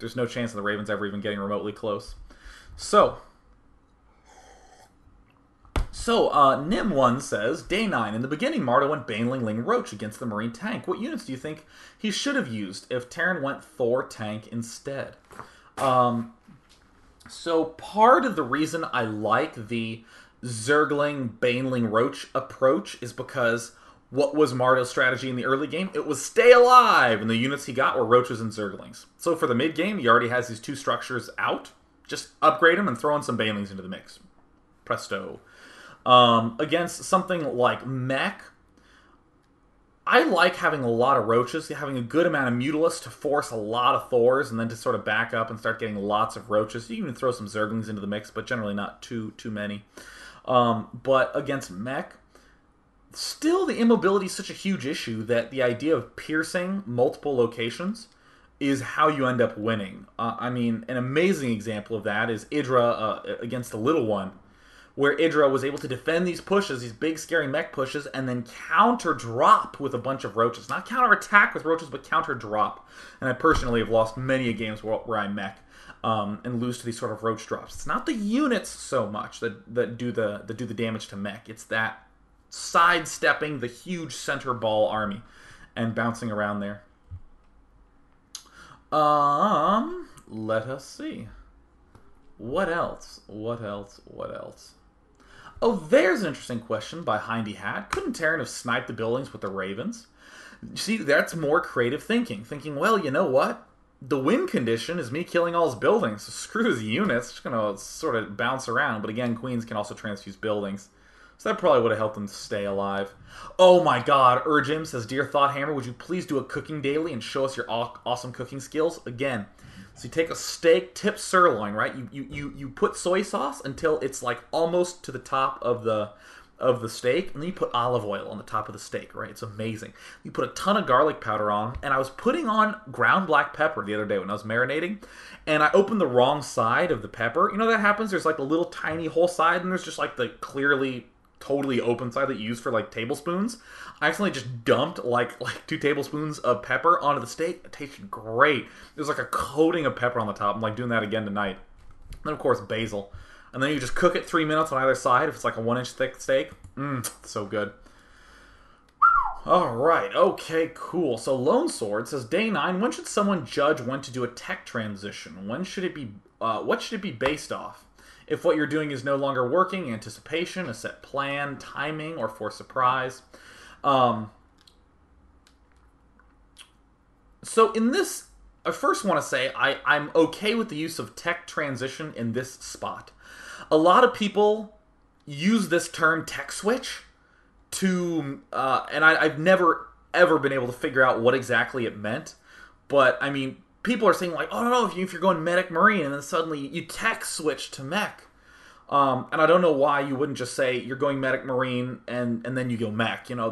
There's no chance of the Ravens ever even getting remotely close. So Nim1 says, Day 9. In the beginning, Mardow went Baneling Ling Roach against the Marine tank. What units do you think he should have used if Terran went Thor tank instead? So part of the reason I like the Zergling Baneling Roach approach is because what was Mardow's strategy in the early game? It was stay alive, and the units he got were Roaches and Zerglings. So for the mid game, he already has these two structures out. Just upgrade them and throw in some Banelings into the mix. Presto. Against something like mech, I like having a lot of Roaches, having a good amount of Mutalisks to force a lot of Thors, and then to sort of back up and start getting lots of Roaches. You can even throw some Zerglings into the mix, but generally not too many. But against mech, still the immobility is such a huge issue that the idea of piercing multiple locations is how you end up winning. I mean, an amazing example of that is Idra against the Little One, where Idra was able to defend these pushes, these big scary mech pushes, and then counter-drop with a bunch of Roaches. Not counter-attack with Roaches, but counter-drop. And I personally have lost many games where I mech and lose to these sort of Roach drops. It's not the units so much that do the damage to mech. It's that sidestepping the huge center ball army and bouncing around there. Let us see. What else? Oh, there's an interesting question by Hindy Hat. Couldn't Terran have sniped the buildings with the Ravens? See, that's more creative thinking. Thinking, well, you know what? The win condition is me killing all his buildings, so screw his units. Just gonna sort of bounce around. But again, Queens can also transfuse buildings. So that probably would have helped them stay alive. Oh my god, Urgim says, Dear Thought Hammer, would you please do a cooking daily and show us your awesome cooking skills? Again, so you take a steak, tip sirloin, right? You put soy sauce until it's like almost to the top of the steak, and then you put olive oil on the top of the steak, right? It's amazing. You put a ton of garlic powder on, and I was putting on ground black pepper the other day when I was marinating, and I opened the wrong side of the pepper. You know that happens? There's like a little tiny whole side, and there's just like the clearly totally open side that you use for like tablespoons. I accidentally just dumped like 2 tablespoons of pepper onto the steak. It tasted great. There's like a coating of pepper on the top. I'm like doing that again tonight. And then of course basil. And then you just cook it 3 minutes on either side if it's like a 1-inch thick steak. So good. Alright, okay, cool. So Lone Sword says, Day 9, when should someone judge when to do a tech transition? When should it be, what should it be based off? If what you're doing is no longer working, anticipation, a set plan, timing, or for surprise. So in this, I first want to say I'm okay with the use of tech transition in this spot. A lot of people use this term tech switch to, and I've never ever been able to figure out what exactly it meant. But I mean, people are saying like, oh no, if you're going medic marine and then suddenly you tech switch to mech. And I don't know why you wouldn't just say you're going medic marine and then you go mech. You know,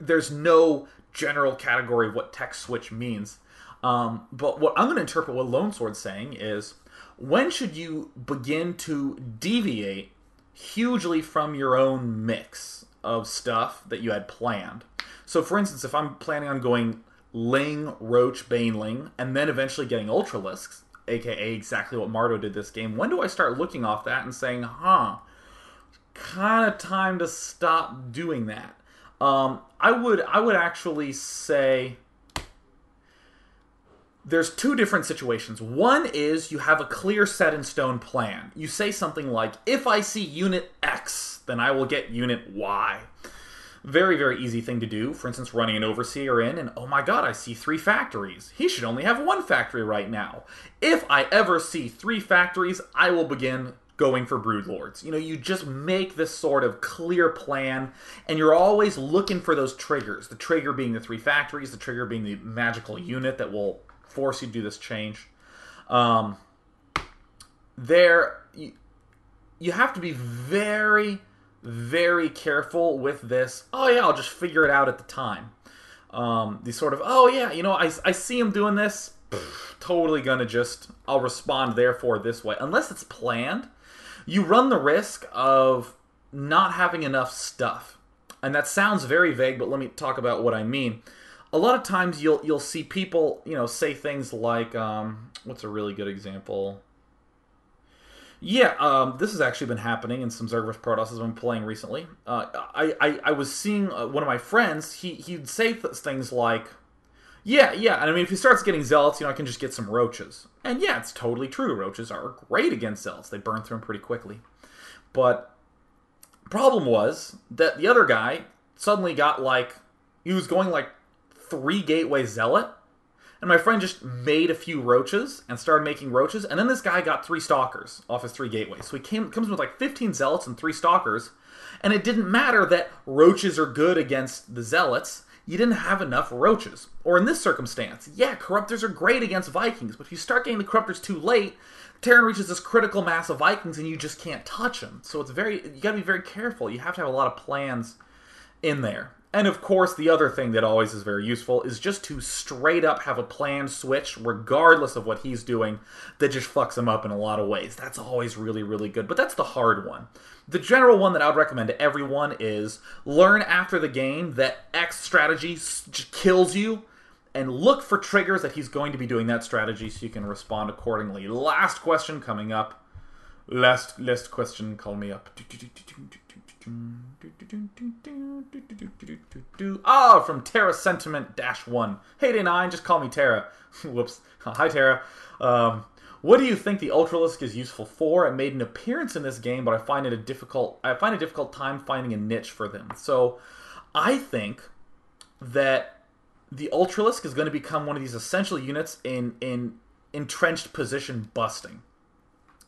there's no general category of what tech switch means. But what I'm going to interpret what Lone Sword's saying is, when should you begin to deviate hugely from your own mix of stuff that you had planned? So for instance, if I'm planning on going Ling, Roach, Baneling, and then eventually getting Ultralisks, aka exactly what Mardow did this game, when do I start looking off that and saying, kind of time to stop doing that? I would actually say there's 2 different situations. One is you have a clear set in stone plan. You say something like, if I see unit X, then I will get unit Y. Very, very easy thing to do. For instance, running an overseer in, and oh my god, I see 3 factories. He should only have 1 factory right now. If I ever see 3 factories, I will begin going for broodlords. You know, you just make this sort of clear plan, and you're always looking for those triggers. The trigger being the 3 factories, the trigger being the magical unit that will force you to do this change. You have to be very, very careful with this. Oh yeah, I'll just figure it out at the time. These sort of, oh yeah, you know, I see him doing this. Totally gonna just, I'll respond therefore this way. Unless it's planned, you run the risk of not having enough stuff. And that sounds very vague, but let me talk about what I mean. a lot of times you'll see people, say things like, what's a really good example? Yeah, this has actually been happening in some Zerg vs. Protoss I've been playing recently. I was seeing one of my friends, he'd say things like, yeah, and I mean, if he starts getting Zealots, I can just get some Roaches. And yeah, it's totally true. Roaches are great against Zealots. They burn through them pretty quickly. But the problem was that the other guy suddenly got he was going 3 Gateway Zealot. And my friend just made a few Roaches and started making Roaches. And then this guy got 3 Stalkers off his 3 Gateways. So he comes with 15 Zealots and 3 Stalkers. And it didn't matter that Roaches are good against the Zealots. You didn't have enough Roaches. Or in this circumstance, yeah, Corruptors are great against Vikings. But if you start getting the Corruptors too late, Terran reaches this critical mass of Vikings and you just can't touch them. So you gotta be very careful. You have to have a lot of plans in there. And of course, the other thing that always is very useful is just to straight up have a planned switch, regardless of what he's doing, that just fucks him up in a lot of ways. That's always really, really good. But that's the hard one. The general one that I would recommend to everyone is learn after the game that X strategy just kills you, and look for triggers that he's going to be doing that strategy so you can respond accordingly. Last question coming up. Last question, call me up. From Terra Sentiment-1. Hey, Day9, just call me Terra. Whoops. Hi, Terra. What do you think the Ultralisk is useful for? It made an appearance in this game, but I find a difficult time finding a niche for them. So, I think that the Ultralisk is going to become one of these essential units in entrenched position busting.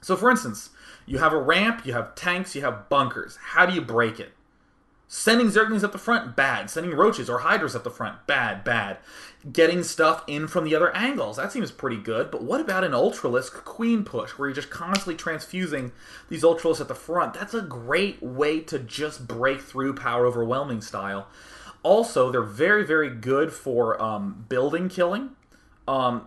So, for instance, you have a ramp, you have tanks, you have bunkers. How do you break it? Sending Zerglings up the front, bad. Sending Roaches or Hydras up the front, bad. Getting stuff in from the other angles, that seems pretty good. But what about an Ultralisk Queen push, where you're just constantly transfusing these Ultralisks at the front? That's a great way to just break through power overwhelming style. Also, they're very, very good for building killing.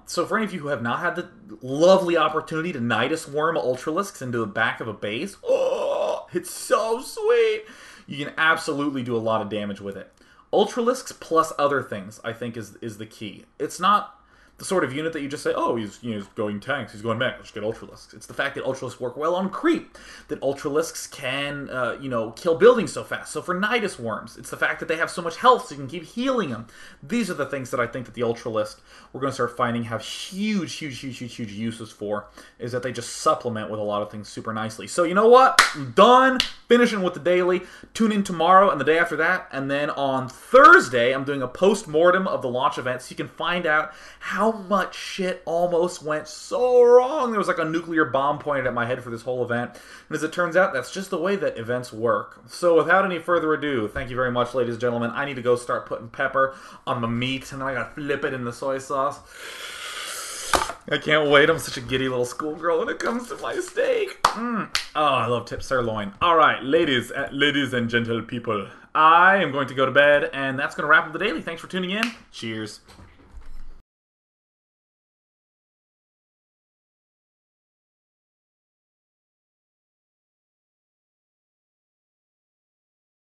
So for any of you who have not had the lovely opportunity to Nidus Worm Ultralisks into the back of a base, oh, it's so sweet! You can absolutely do a lot of damage with it. Ultralisks plus other things, I think, is the key. It's not the sort of unit that you just say, oh, he's going tanks, he's going mech, let's get Ultralisks. It's the fact that Ultralisks work well on creep, that Ultralisks can, kill buildings so fast. So for Nidus Worms, it's the fact that they have so much health, so you can keep healing them. These are the things that I think that the Ultralisk, we're going to start finding have huge uses for, is that they just supplement with a lot of things super nicely. So you know what? I'm done finishing with the daily. Tune in tomorrow and the day after that, and then on Thursday, I'm doing a post-mortem of the launch event, so you can find out how much shit almost went so wrong. There was a nuclear bomb pointed at my head for this whole event. And as it turns out, that's just the way that events work. So without any further ado, thank you very much, ladies and gentlemen. I need to go start putting pepper on my meat, and then I gotta flip it in the soy sauce. I can't wait. I'm such a giddy little schoolgirl when it comes to my steak. Oh, I love tip sirloin. Alright, ladies and gentle people, I am going to go to bed, and that's going to wrap up the daily. Thanks for tuning in. Cheers.